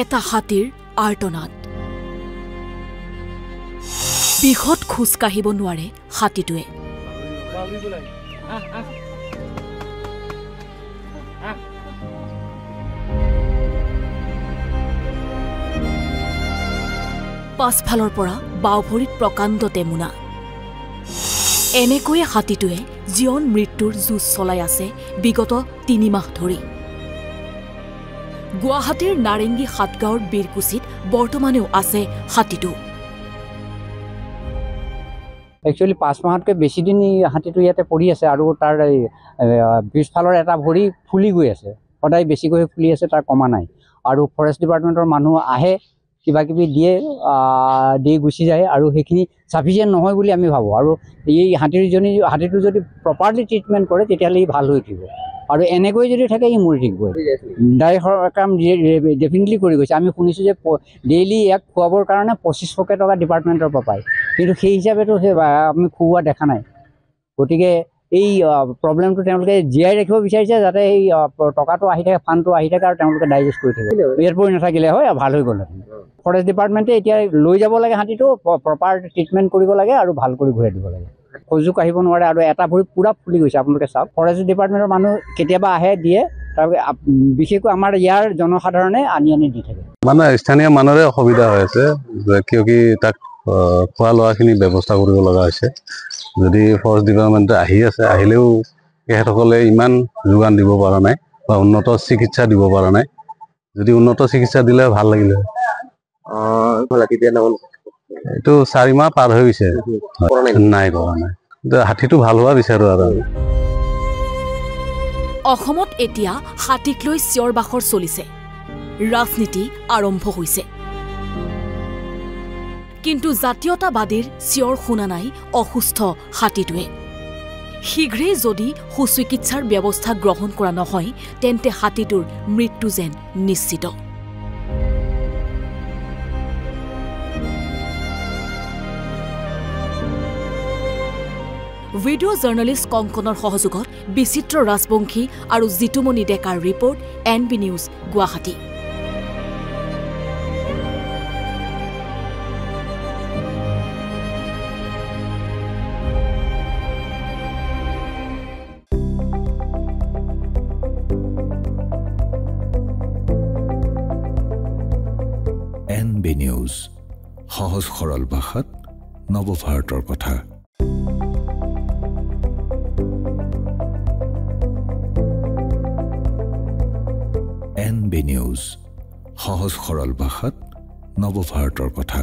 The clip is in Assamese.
এটা হাতীৰ আৰ্তনাদ বিহত খোজ কাঢ়িব নোৱাৰে হাতীটোৱে পাছফালৰ পৰা বাওভৰিত প্ৰকাণ্ড টেমুনা এনেকৈয়ে হাতীটোৱে জীৱন মৃত্যুৰ যুঁজ চলাই আছে বিগত ৩ মাহ ধৰি গুৱাহাটীৰ নাৰেংগী হাটগাঁৱৰ বীৰকুছিত বৰ্তমানেও আছে হাতীটো একচুৱেলি ৫ মাহতকৈ বেছি দিন হাতীটো ইয়াতে পৰি আছে আৰু তাৰ পিছফালৰ এটা ভৰি ফুলি গৈ আছে সদায় বেছিকৈ ফুলি আছে তাৰ কমা নাই আৰু ফৰেষ্ট ডিপাৰ্টমেণ্টৰ মানুহ আহে কিবা কিবি দিয়ে দি গুচি যায় আৰু সেইখিনি সাফিচিয়েণ্ট নহয় বুলি আমি ভাবোঁ আৰু এই হাতীটো যদি প্ৰপাৰলি ট্ৰিটমেণ্ট কৰে তেতিয়াহ'লে ই ভাল হৈ উঠিব আৰু এনেকৈ যদি থাকে ই মৰি থাকিব ডাইৰেক্ট কাম ডেফিনেটলি কৰি গৈছে আমি শুনিছোঁ যে ডেইলি ইয়াক খুৱাবৰ কাৰণে ২৫০০ টকা ডিপাৰ্টমেণ্টৰ পৰা পায় কিন্তু সেই হিচাপেতো আমি খুওৱা দেখা নাই গতিকে এই প্ৰব্লেমটো তেওঁলোকে জীয়াই ৰাখিব বিচাৰিছে যাতে এই টকাটো আহি থাকে ফাণ্ডটো আহি থাকে আৰু তেওঁলোকে ডাইজেষ্ট কৰি থাকে ইয়াৰ পৰি নাথাকিলে হয় ভাল হৈ গ'ল ফৰেষ্ট ডিপাৰ্টমেণ্টে এতিয়া লৈ যাব লাগে হাতীটো প্ৰপাৰ ট্ৰিটমেণ্ট কৰিব লাগে আৰু ভাল কৰি ঘূৰাই দিব লাগে খোজো কাঢ়িব নোৱাৰে আৰু এটা ভৰি পূৰা ফুলি গৈছে আপোনালোকে চাওক ফৰেষ্ট ডিপাৰ্টমেণ্টৰ মানুহ কেতিয়াবা আহে দিয়ে তাৰপিছত বিশেষকৈ আমাৰ ইয়াৰ জনসাধাৰণে আনি দি থাকে মানে স্থানীয় মানুহৰে অসুবিধা হৈ আছে কিয় কি তাক খোৱা লোৱাখিনি ব্যৱস্থা কৰিব লগা হৈছে যদি ফৰেষ্ট ডিপাৰ্টমেণ্টে আহি আছে আহিলেও তেখেতসকলে ইমান যোগান দিব পৰা নাই বা উন্নত চিকিৎসা দিব পৰা নাই যদি উন্নত চিকিৎসা দিলে ভাল লাগিলে এইটো ৪ মাহ পাৰ হৈ গৈছে নাই কৰা নাই হাতীটো ভাল হোৱা বিচাৰোঁ আৰু অসমত এতিয়া হাতীক লৈ চিঞৰ বাখৰ চলিছে ৰাজনীতি আৰম্ভ হৈছে কিন্তু জাতীয়তাবাদীৰ চিঞৰ শুনা নাই অসুস্থ হাতীটোৱে শীঘ্ৰেই যদি সুচিকিৎসাৰ ব্যৱস্থা গ্ৰহণ কৰা নহয় তেন্তে হাতীটোৰ মৃত্যু যেন নিশ্চিত ভিডিঅ' জাৰ্নেলিষ্ট কংকনৰ সহযোগত বিচিত্ৰ ৰাজবংশী আৰু জিতুমণি ডেকাৰ report NB news Guwahati NB news সহজ সৰল ভাষাত নৱভাৰতৰ কথা NB নিউজ সহজ সৰল ভাষাত নৱভাৰতৰ কথা